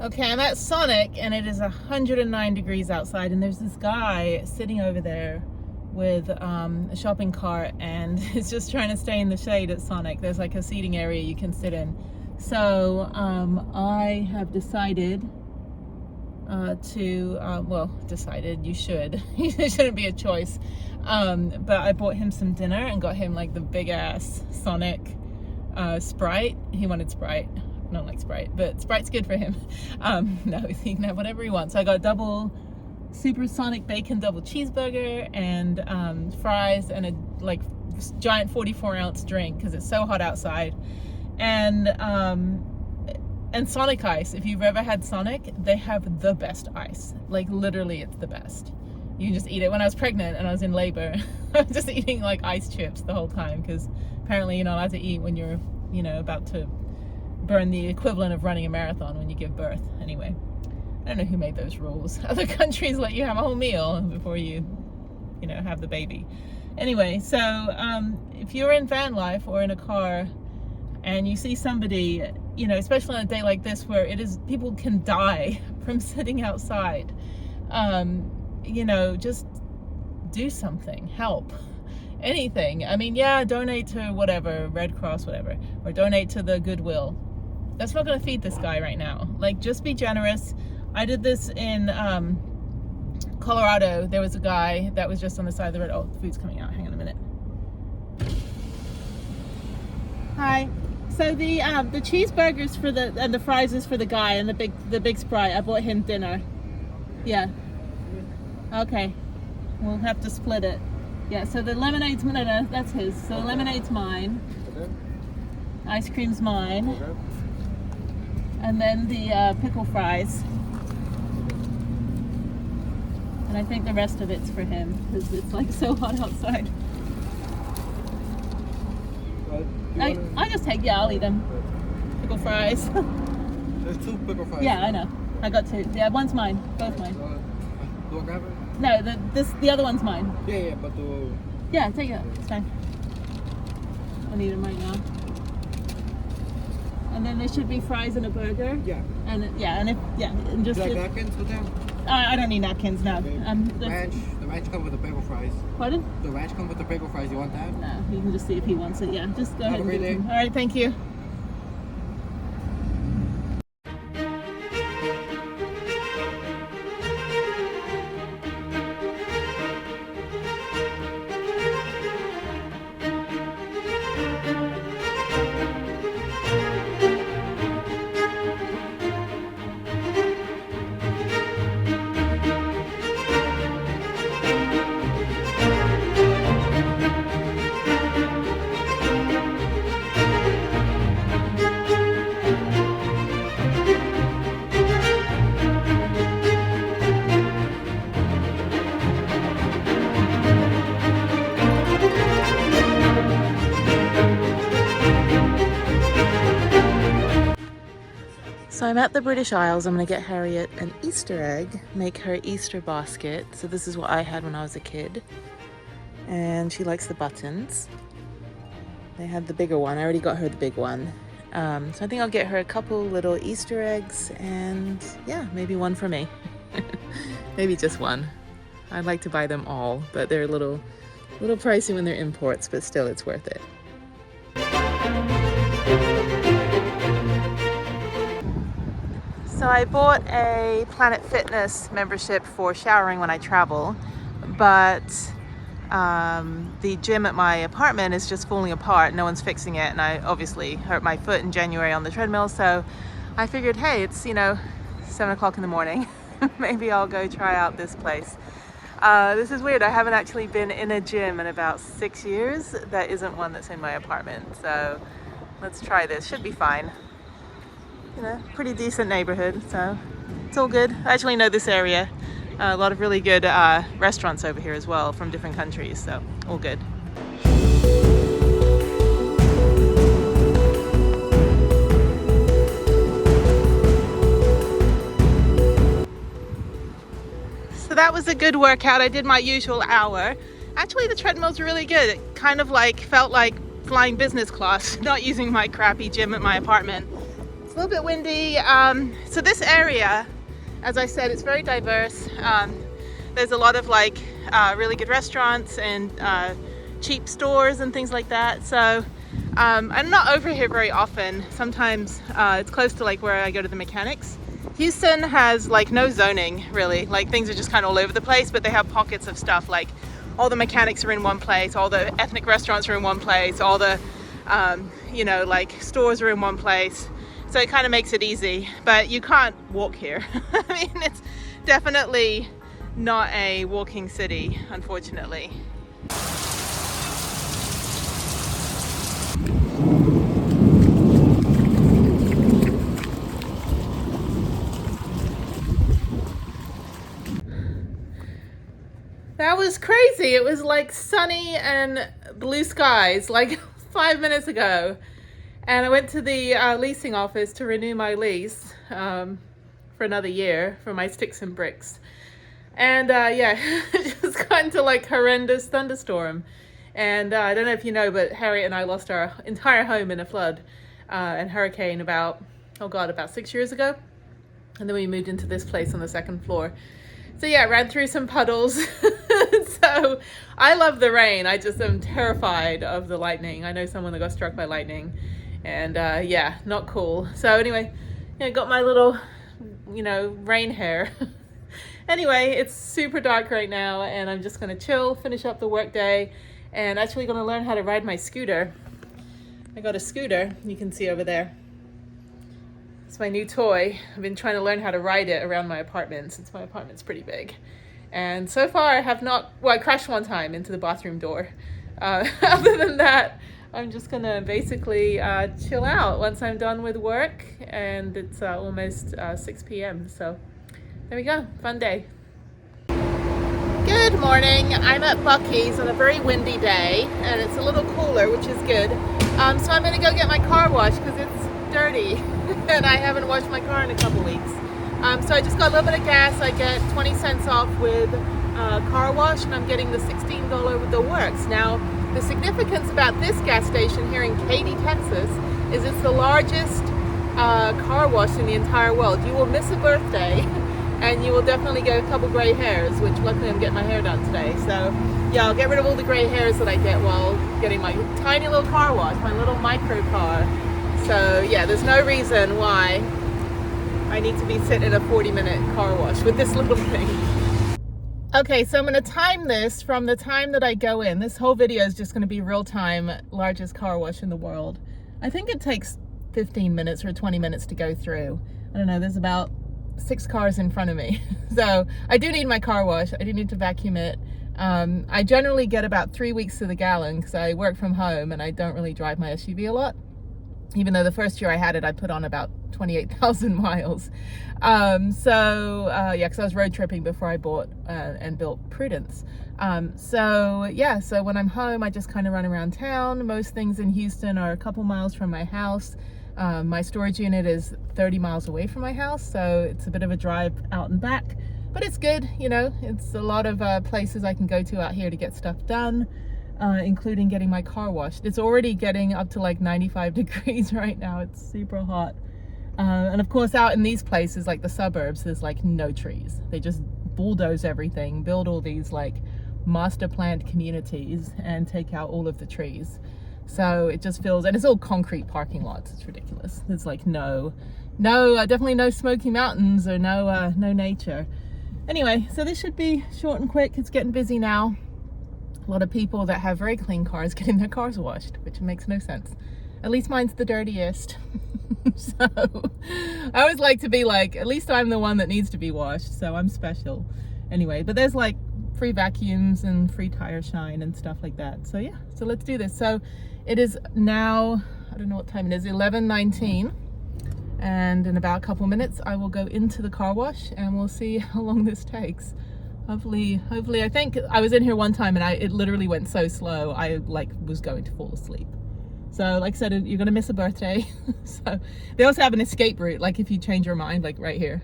Okay, I'm at Sonic and it is 109 degrees outside, and there's this guy sitting over there with a shopping cart, and it's just trying to stay in the shade at Sonic. There's like a seating area you can sit in. So I have decided decided, you should. It shouldn't be a choice. But I bought him some dinner and got him like the big ass Sonic Sprite. He wanted Sprite. I don't like Sprite, but Sprite's good for him. No, he can have whatever he wants. So I got double supersonic bacon double cheeseburger and fries and a like giant 44-ounce drink because it's so hot outside. And Sonic ice. If you've ever had Sonic, they have the best ice. Like literally, it's the best. You can just eat it. When I was pregnant and I was in labor, I was just eating like ice chips the whole time because apparently you're not allowed to eat when you're, about to burn the equivalent of running a marathon when you give birth. Anyway, I don't know who made those rules. Other countries let you have a whole meal before you have the baby. Anyway, so if you're in van life or in a car and you see somebody, especially on a day like this where people can die from sitting outside, just do something, help. Anything. I mean, yeah, donate to whatever, Red Cross, whatever, or donate to the Goodwill. That's not going to feed this guy right now. Like, just be generous. I did this in Colorado. There was a guy that was just on the side of the road. Oh, the food's coming out. Hang on a minute. Hi. So the cheeseburgers and the fries is for the guy, and the big Sprite. I bought him dinner. Yeah. Okay. We'll have to split it. Yeah, so the lemonade's, no, that's his. So the lemonade's mine. Okay. Ice cream's mine. Okay. And then the pickle fries. And I think the rest of it's for him because it's like so hot outside. I just take, I'll eat them. Pickle fries. There's 2 pickle fries. Yeah, I know. I got 2. Yeah, one's mine. Both mine. Do I grab it? No, the other one's mine. Yeah, but yeah, take it. It's fine. I need them right now. And then there should be fries and a burger. Yeah. And just like napkins with them? I don't need napkins now. Okay. The ranch comes with the pickle fries. Pardon? The ranch comes with the pickle fries. You want that? No, you can just see if he wants it. Yeah, just go ahead. Have a great day. All right, thank you. So I'm at the British Isles. I'm gonna get Harriette an Easter egg, make her Easter basket. So this is what I had when I was a kid. And she likes the buttons. They had the bigger one. I already got her the big one. So I think I'll get her a couple little Easter eggs and yeah, maybe one for me. Maybe just one. I'd like to buy them all, but they're a little pricey when they're imports, but still it's worth it. So I bought a Planet Fitness membership for showering when I travel, but the gym at my apartment is just falling apart. No one's fixing it, and I obviously hurt my foot in January on the treadmill, so I figured, hey, it's 7 o'clock in the morning. Maybe I'll go try out this place. This is weird. I haven't actually been in a gym in about 6 years. That isn't one that's in my apartment, so let's try this. Should be fine. Pretty decent neighborhood, so it's all good. I actually know this area. A lot of really good restaurants over here as well from different countries, so all good. So that was a good workout. I did my usual hour. Actually, the treadmills are really good. It kind of felt like flying business class, not using my crappy gym at my apartment. It's a little bit windy. So this area, as I said, it's very diverse. There's a lot of like really good restaurants and cheap stores and things like that. So I'm not over here very often. Sometimes it's close to like where I go to the mechanics. Houston has like no zoning really, like things are just kind of all over the place, but they have pockets of stuff, like all the mechanics are in one place, all the ethnic restaurants are in one place, all the you know, like stores are in one place, so it kind of makes it easy. But you can't walk here. I mean, it's definitely not a walking city, unfortunately. That was crazy. It was like sunny and blue skies like 5 minutes ago. And I went to the leasing office to renew my lease for another year for my sticks and bricks. And yeah, it just got into like horrendous thunderstorm. And I don't know if you know, but Harriette and I lost our entire home in a flood and hurricane about 6 years ago. And then we moved into this place on the second floor. So yeah, ran through some puddles. So I love the rain. I just am terrified of the lightning. I know someone that got struck by lightning, and yeah, not cool. So anyway, you know, got my little, you know, rain hair. Anyway, it's super dark right now, and I'm just gonna chill, finish up the work day, and actually gonna learn how to ride my scooter. I got a scooter, you can see over there. It's my new toy. I've been trying to learn how to ride it around my apartment since my apartment's pretty big. And so far I have not, well, I crashed one time into the bathroom door. Other than that, I'm just gonna basically chill out once I'm done with work, and it's almost 6 p.m. So there we go, fun day. Good morning, I'm at Buc-ee's on a very windy day, and it's a little cooler, which is good. So I'm gonna go get my car washed because it's dirty and I haven't washed my car in a couple weeks. So I just got a little bit of gas. I get 20 cents off with car wash, and I'm getting the $16 with the works. Now, the significance about this gas station here in Katy, Texas, is it's the largest car wash in the entire world. You will miss a birthday, and you will definitely get a couple gray hairs, which luckily I'm getting my hair done today. So yeah, I'll get rid of all the gray hairs that I get while getting my tiny little car wash, my little micro car. So yeah, there's no reason why I need to be sitting in a 40-minute car wash with this little thing. Okay, so I'm gonna time this from the time that I go in. This whole video is just gonna be real time, largest car wash in the world. I think it takes 15 minutes or 20 minutes to go through. I don't know, there's about 6 cars in front of me. So I do need my car wash. I do need to vacuum it. I generally get about 3 weeks to the gallon because I work from home and I don't really drive my SUV a lot. Even though the first year I had it, I put on about 28,000 miles. Yeah, because I was road tripping before I bought and built Prudence. So yeah, so when I'm home, I just kind of run around town. Most things in Houston are a couple miles from my house. My storage unit is 30 miles away from my house, so it's a bit of a drive out and back. But it's good, you know, it's a lot of places I can go to out here to get stuff done. Including getting my car washed. It's already getting up to like 95 degrees right now. It's super hot. And of course out in these places like the suburbs, there's like no trees. They just bulldoze everything, build all these like master planned communities and take out all of the trees. So it just feels, and it's all concrete parking lots. It's ridiculous. There's like definitely no Smoky Mountains or no nature. Anyway, so this should be short and quick. It's getting busy now. A lot of people that have very clean cars getting their cars washed, which makes no sense. At least mine's the dirtiest. So I always like to be like, at least I'm the one that needs to be washed, so I'm special. Anyway, but there's like free vacuums and free tire shine and stuff like that. So yeah, so let's do this. So it is now, I don't know what time it is, 11:19. And in about a couple minutes, I will go into the car wash and we'll see how long this takes. Hopefully, I think I was in here one time and it literally went so slow, I like was going to fall asleep. So like I said, you're gonna miss a birthday. So they also have an escape route, like if you change your mind, like right here.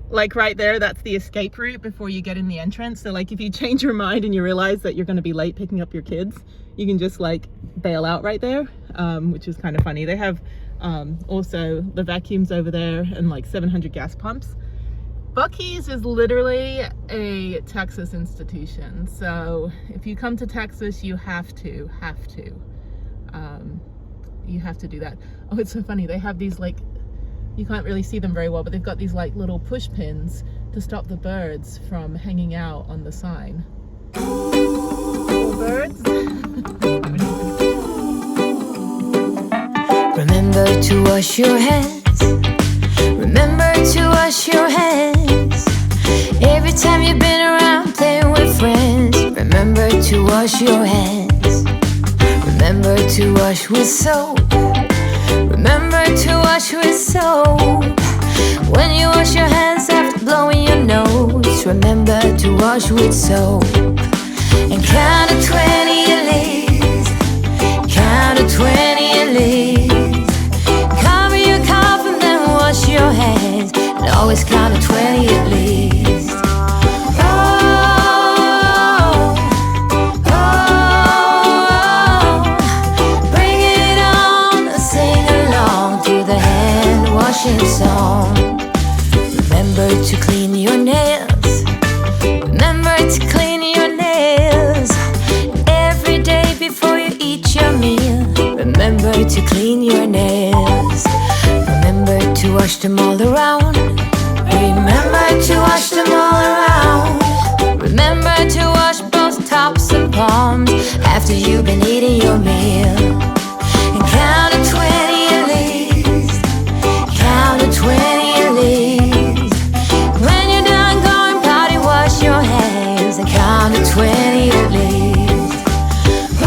Like right there, that's the escape route before you get in the entrance. So like if you change your mind and you realize that you're gonna be late picking up your kids, you can just like bail out right there, which is kind of funny. They have Also, the vacuums over there and like 700 gas pumps. Buc-ee's is literally a Texas institution. So if you come to Texas, you have to do that. Oh, it's so funny. They have these like, you can't really see them very well, but they've got these like little push pins to stop the birds from hanging out on the sign. Little birds. Remember to wash your hands. Remember to wash your hands. Every time you've been around playing with friends, remember to wash your hands. Remember to wash with soap. Remember to wash with soap. When you wash your hands after blowing your nose, remember to wash with soap. And count to 20 at least. Count to 20 at least. Cover your cough and then wash your hands. And always count to 20 at least. Oh, oh, bring it on, sing along to the hand washing song. Remember to clean your nails. Remember to clean your nails every day before you eat your meal. Remember to clean your nails. Remember to wash them all around. Remember to wash them all around. Remember to wash both tops and palms after you've been eating your meal. And count to 20 at least. Count to 20 at least. When you're done going potty, wash your hands and count to 20 at least. Oh,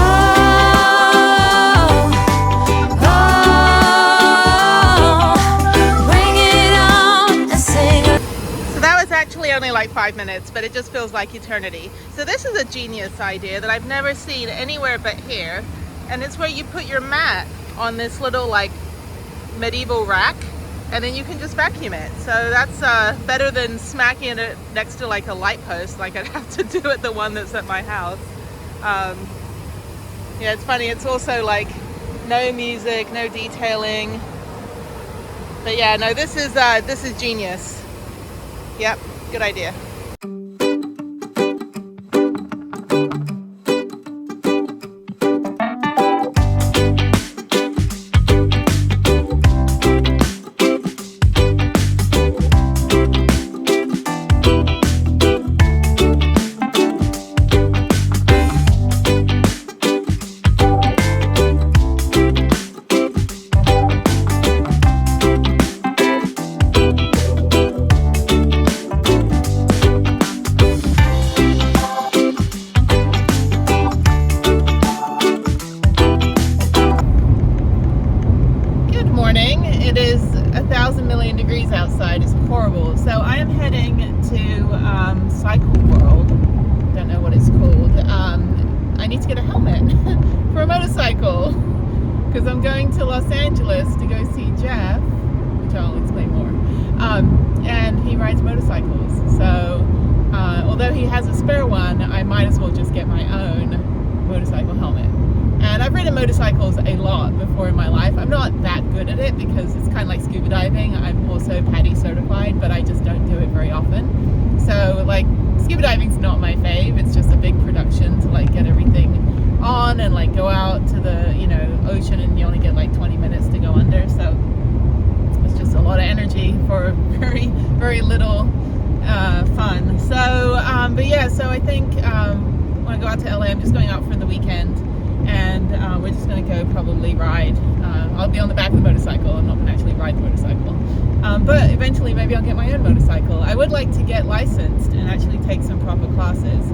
oh, bring it on and sing. So that was actually only like 5 minutes, but it just feels like eternity. So this is a genius idea that I've never seen anywhere but here. And it's where you put your mat on this little like medieval rack, and then you can just vacuum it. So that's better than smacking it next to like a light post like I'd have to do at the one that's at my house. Yeah, it's funny. It's also like no music, no detailing. But yeah, no, this is genius. Yep, good idea. It is 1,000 million degrees outside. It's horrible. So I am heading to Cycle World. Don't know what it's called. I need to get a helmet for a motorcycle because I'm going to Los Angeles to go see Jeff, which I'll explain more. And he rides motorcycles. So although he has a spare one, I might as well just get my own motorcycle helmet. And I've ridden motorcycles a lot before in my life. I'm not that good at it because it's kind of like scuba diving. I'm also PADI certified, but I just don't do it very often. So like scuba diving's not my fave. It's just a big production to like get everything on and like go out to the, you know, ocean, and you only get like 20 minutes to go under. So it's just a lot of energy for very, very little fun. So, but yeah, so I think when I go out to LA, I'm just going out for the weekend. And we're just going to go probably ride. I'll be on the back of the motorcycle. I'm not going to actually ride the motorcycle. But eventually maybe I'll get my own motorcycle. I would like to get licensed and actually take some proper classes.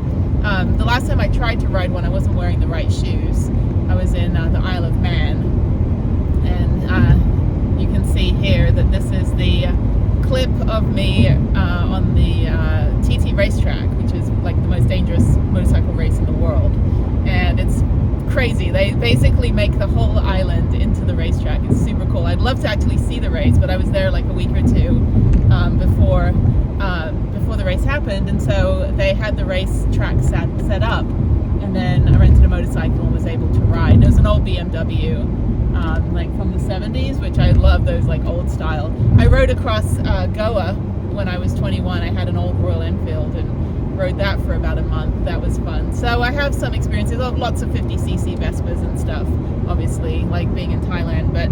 The last time I tried to ride one, I wasn't wearing the right shoes. I was in the Isle of Man. And you can see here that this is the clip of me on the TT racetrack, which is like the most dangerous motorcycle race in the world. And it's crazy. They basically make the whole island into the racetrack. It's super cool. I'd love to actually see the race, but I was there like a week or two before the race happened, and so they had the race track set up, and then I rented a motorcycle and was able to ride. It was an old BMW, like from the 70s, which I love those like old style. I rode across Goa when I was 21. I had an old Royal Enfield and rode that for about a month. That was fun. So I have some experiences of lots of 50cc Vespas and stuff, obviously, like being in Thailand. But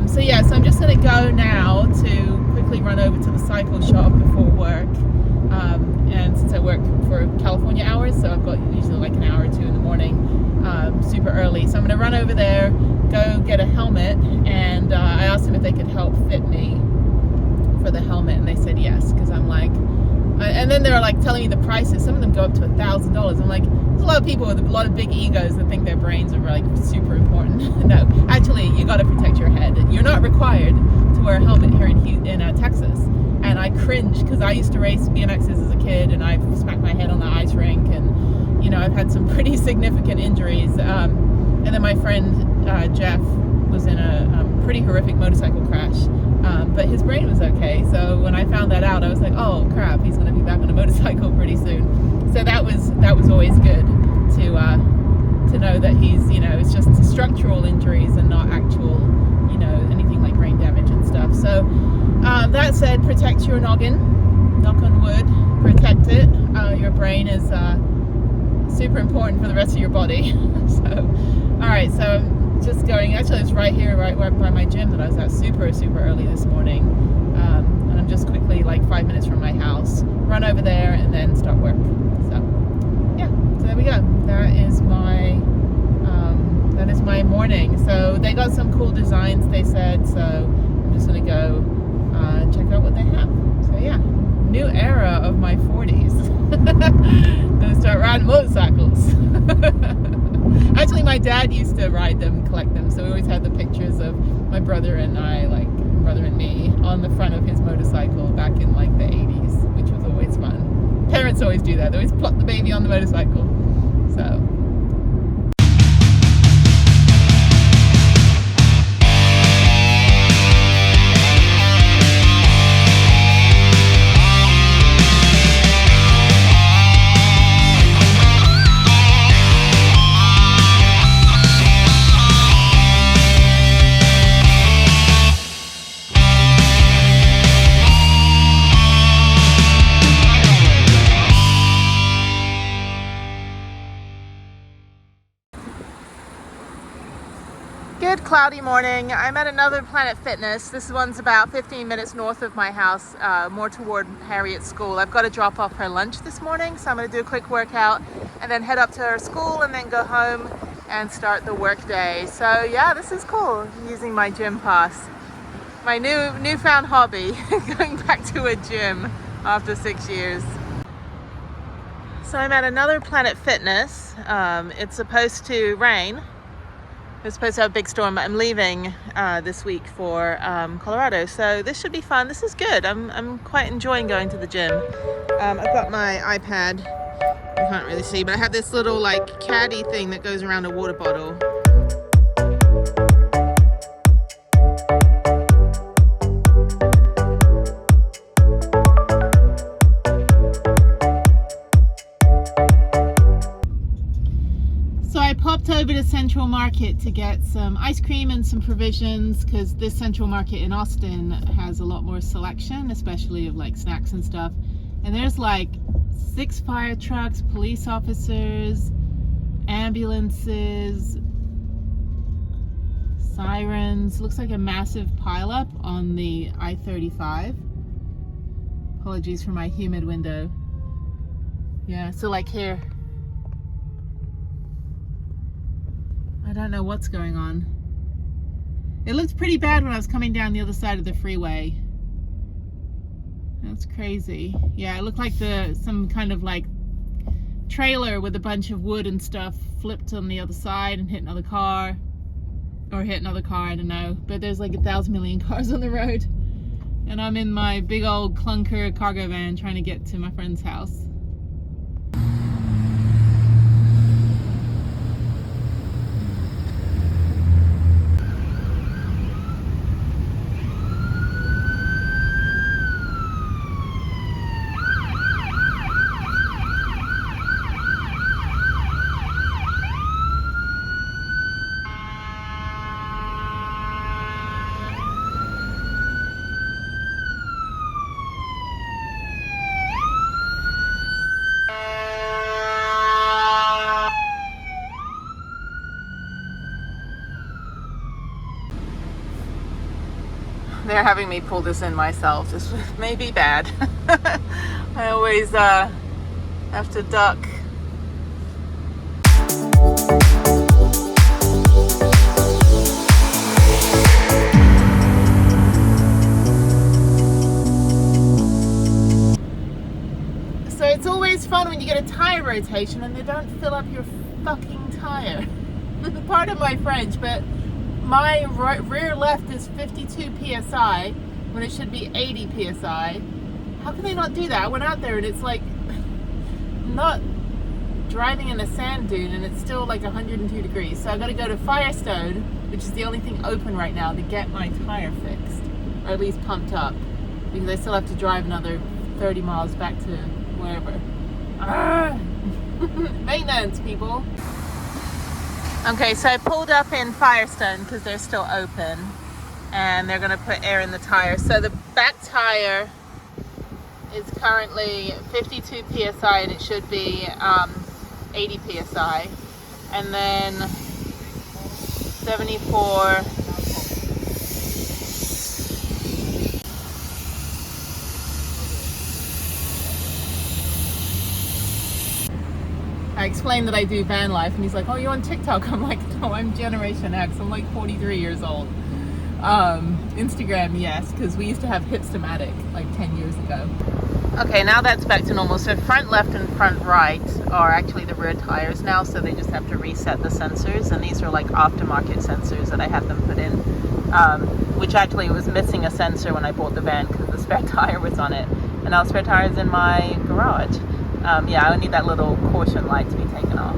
so yeah, so I'm just going to go now to quickly run over to the cycle shop before work. And since I work for California hours, so I've got usually like an hour or two in the morning, super early. So I'm going to run over there, go get a helmet, and I asked them if they could help fit me for the helmet, and they said yes, because I'm like, and then they were like telling me the prices. Some of them go up to $1,000. I'm like, there's a lot of people with a lot of big egos that think their brains are like super important. No, actually, you got to protect your head. You're not required to wear a helmet here in Texas. And I cringe because I used to race BMXs as a kid, and I've smacked my head on the ice rink, and you know, I've had some pretty significant injuries. And then my friend Jeff was in a pretty horrific motorcycle crash, but his brain was okay. So when I found that out, I was like, oh crap, he's going to be back on a motorcycle pretty soon. So that was always good to know that he's, you know, it's just structural injuries and not actual, you know, anything like brain damage and stuff. So that said, protect your noggin, knock on wood, protect it. Your brain is super important for the rest of your body. So, all right, so I'm just going, actually it's right here, right by my gym that I was at super early this morning. And I'm just quickly, like 5 minutes from my house, run over there and then start work. So, yeah, so there we go. That is my morning. So they got some cool designs, they said, so I'm just gonna go check out what they have. So yeah, new era of my 40s. Gonna start riding motorcycles. Actually, my dad used to ride them and collect them, so we always had the pictures of my brother and I, like brother and me, on the front of his motorcycle back in like the 80s, which was always fun. Parents always do that. They always plot the baby on the motorcycle. So good cloudy morning. I'm at another Planet Fitness. This one's about 15 minutes north of my house, more toward Harriette's school. I've got to drop off her lunch this morning, so I'm going to do a quick workout and then head up to her school and then go home and start the work day. So yeah, this is cool, using my gym pass. My newfound hobby, going back to a gym after 6 years. So I'm at another Planet Fitness. It's supposed to rain. It's supposed to have a big storm, but I'm leaving this week for Colorado, so this should be fun. This is good. I'm quite enjoying going to the gym. I've got my iPad. You can't really see, but I have this little like caddy thing that goes around a water bottle. Over to Central Market to get some ice cream and some provisions, because this Central Market in Austin has a lot more selection, especially of like snacks and stuff. And there's like 6 fire trucks, police officers, ambulances, sirens. Looks like a massive pileup on the I-35. Apologies for my humid window. Yeah, so like here, I don't know what's going on. It looked pretty bad when I was coming down the other side of the freeway. That's crazy. Yeah, it looked like some kind of like trailer with a bunch of wood and stuff flipped on the other side and hit another car. Or hit another car, I don't know. But there's like 1,000 million cars on the road. And I'm in my big old clunker cargo van trying to get to my friend's house. they're having me pull this in myself. This may be bad. I always have to duck. So it's always fun when you get a tire rotation and they don't fill up your fucking tire. Pardon my French, but my rear left is 52 psi when it should be 80 psi. How can they not do that? I went out there and it's like not driving in a sand dune and it's still like 102 degrees. So I got to go to Firestone, which is the only thing open right now, to get my tire fixed, or at least pumped up, because I still have to drive another 30 miles back to wherever. Maintenance, people. Okay, so I pulled up in Firestone because they're still open and they're going to put air in the tire. So the back tire is currently 52 psi and it should be 80 psi. And then 74. I explained that I do van life and he's like, oh, you're on TikTok? I'm like, no, I'm Generation X. I'm like 43 years old. Instagram, yes, because we used to have Hipstamatic like 10 years ago. Okay, now that's back to normal. So front left and front right are actually the rear tires now, so they just have to reset the sensors, and these are like aftermarket sensors that I had them put in, which actually was missing a sensor when I bought the van because the spare tire was on it, and now the spare tire is in my garage. Yeah, I need that little caution light to be taken off.